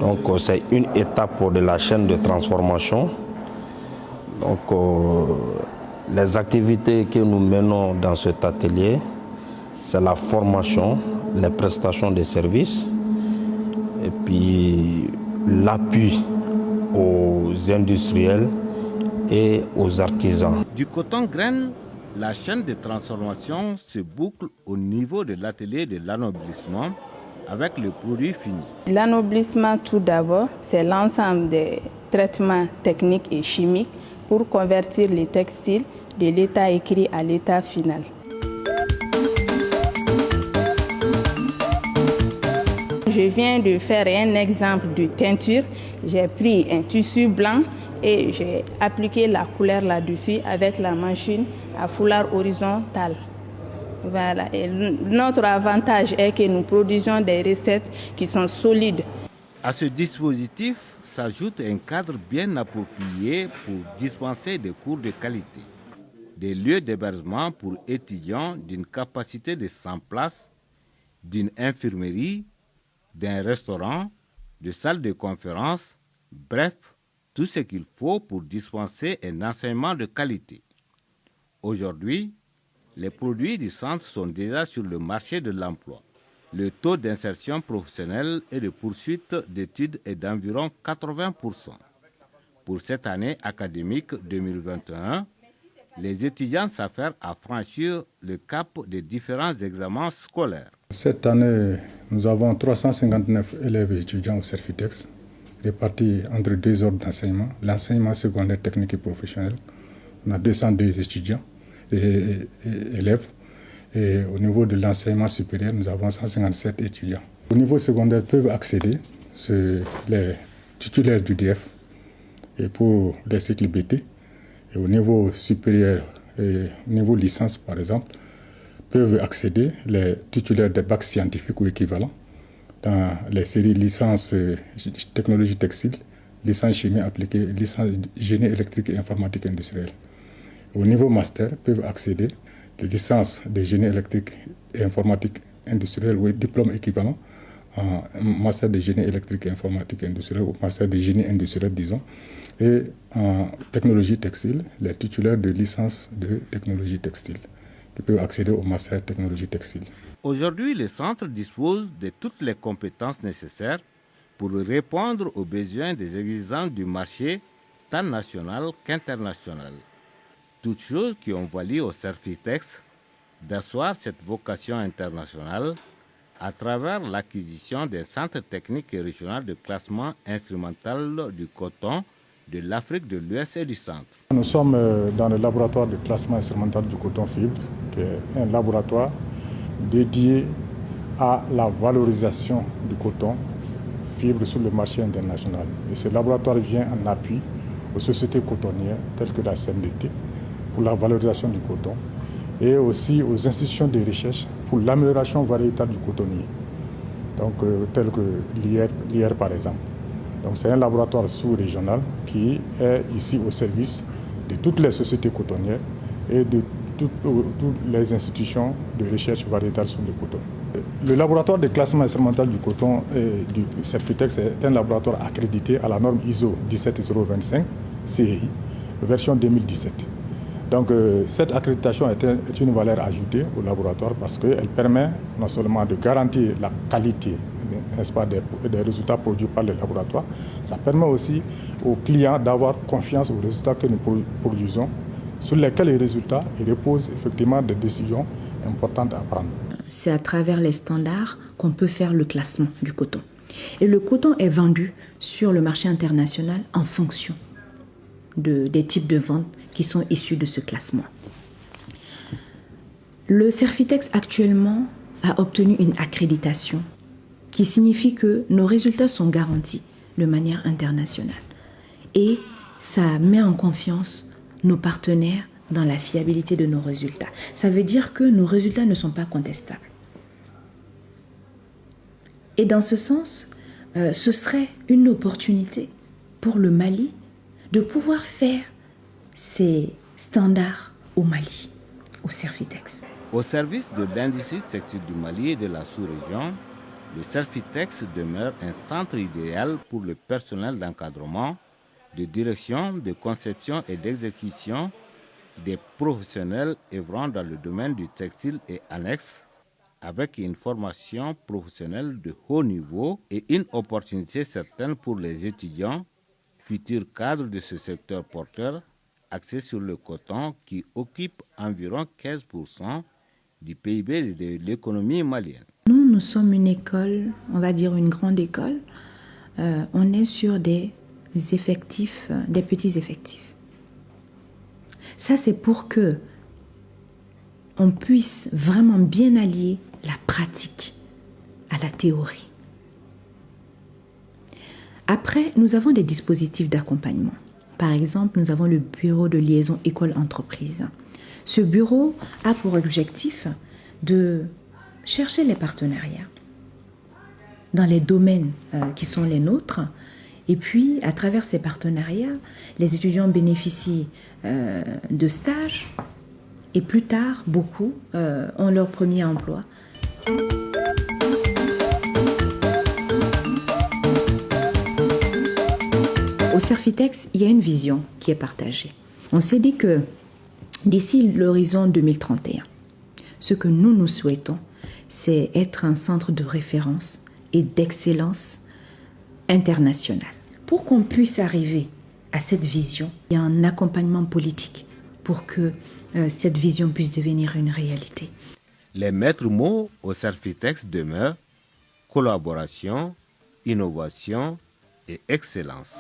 Donc c'est une étape de la chaîne de transformation. Donc les activités que nous menons dans cet atelier, c'est la formation, les prestations de services et puis l'appui aux industriels et aux artisans. Du coton graine, la chaîne de transformation se boucle au niveau de l'atelier de l'anoblissement avec le produit fini. L'anoblissement, tout d'abord, c'est l'ensemble des traitements techniques et chimiques pour convertir les textiles de l'état écrit à l'état final. Je viens de faire un exemple de teinture. J'ai pris un tissu blanc et j'ai appliqué la couleur là-dessus avec la machine à foulard horizontal. Voilà. Et notre avantage est que nous produisons des recettes qui sont solides. À ce dispositif s'ajoute un cadre bien approprié pour dispenser des cours de qualité. Des lieux d'hébergement pour étudiants d'une capacité de 100 places, d'une infirmerie, d'un restaurant, de salles de conférence, bref, tout ce qu'il faut pour dispenser un enseignement de qualité. Aujourd'hui, les produits du centre sont déjà sur le marché de l'emploi. Le taux d'insertion professionnelle et de poursuite d'études est d'environ 80%. Pour cette année académique 2021, les étudiants s'affairent à franchir le cap des différents examens scolaires. Cette année, nous avons 359 élèves et étudiants au Servitex, répartis entre deux ordres d'enseignement, l'enseignement secondaire technique et professionnel. On a 202 étudiants et élèves. Et au niveau de l'enseignement supérieur, nous avons 157 étudiants. Au niveau secondaire, peuvent accéder les titulaires du DF et pour les cycles BT. Et au niveau supérieur, et au niveau licence par exemple, peuvent accéder les titulaires des bacs scientifiques ou équivalents dans les séries licence technologie textile, licence chimie appliquée, licence génie électrique et informatique industrielle. Au niveau master, peuvent accéder les licences de génie électrique et informatique industrielle ou diplôme équivalent en master de génie électrique et informatique industrielle ou master de génie industriel, disons, et en technologie textile, les titulaires de licence de technologie textile qui peuvent accéder au master technologie textile. Aujourd'hui, le centre dispose de toutes les compétences nécessaires pour répondre aux besoins des exigences du marché tant national qu'international. Toutes choses qui ont valu au Servitex d'asseoir cette vocation internationale à travers l'acquisition d'un centre technique et régional de classement instrumental du coton de l'Afrique de l'Ouest et du Centre. Nous sommes dans le laboratoire de classement instrumental du coton fibre, qui est un laboratoire dédié à la valorisation du coton fibre sur le marché international. Et ce laboratoire vient en appui aux sociétés cotonnières telles que la CNDT pour la valorisation du coton et aussi aux institutions de recherche pour l'amélioration variétale du cotonnier, donc tel que l'IR par exemple. Donc c'est un laboratoire sous-régional qui est ici au service de toutes les sociétés cotonnières et de toutes les institutions de recherche variétale sur le coton. Le laboratoire de classement instrumental du coton et du Servitex est un laboratoire accrédité à la norme ISO 17025 CEI, version 2017. Donc cette accréditation est une valeur ajoutée au laboratoire parce qu'elle permet non seulement de garantir la qualité, n'est-ce pas, des résultats produits par le laboratoire, ça permet aussi aux clients d'avoir confiance aux résultats que nous produisons, sur lesquels les résultats reposent effectivement des décisions importantes à prendre. C'est à travers les standards qu'on peut faire le classement du coton. Et le coton est vendu sur le marché international en fonction des types de ventes qui sont issus de ce classement. Le Servitex actuellement a obtenu une accréditation qui signifie que nos résultats sont garantis de manière internationale. Et ça met en confiance nos partenaires dans la fiabilité de nos résultats. Ça veut dire que nos résultats ne sont pas contestables. Et dans ce sens, ce serait une opportunité pour le Mali de pouvoir faire ces standards au Mali, au Servitex. Au service de l'industrie textile du Mali et de la sous-région, le Servitex demeure un centre idéal pour le personnel d'encadrement, de direction, de conception et d'exécution des professionnels œuvrant dans le domaine du textile et annexe, avec une formation professionnelle de haut niveau et une opportunité certaine pour les étudiants, futurs cadres de ce secteur porteur, axé sur le coton qui occupe environ 15% du PIB de l'économie malienne. Nous sommes une école, on va dire une grande école. On est sur des effectifs, des petits effectifs. Ça, c'est pour que on puisse vraiment bien allier la pratique à la théorie. Après, nous avons des dispositifs d'accompagnement. Par exemple, nous avons le bureau de liaison école-entreprise. Ce bureau a pour objectif de chercher les partenariats dans les domaines qui sont les nôtres. Et puis, à travers ces partenariats, les étudiants bénéficient de stages et plus tard, beaucoup ont leur premier emploi. Au Servitex, il y a une vision qui est partagée. On s'est dit que d'ici l'horizon 2031, ce que nous souhaitons, c'est être un centre de référence et d'excellence internationale. Pour qu'on puisse arriver à cette vision, il y a un accompagnement politique pour que cette vision puisse devenir une réalité. Les maîtres mots au Servitex demeurent collaboration, innovation et excellence.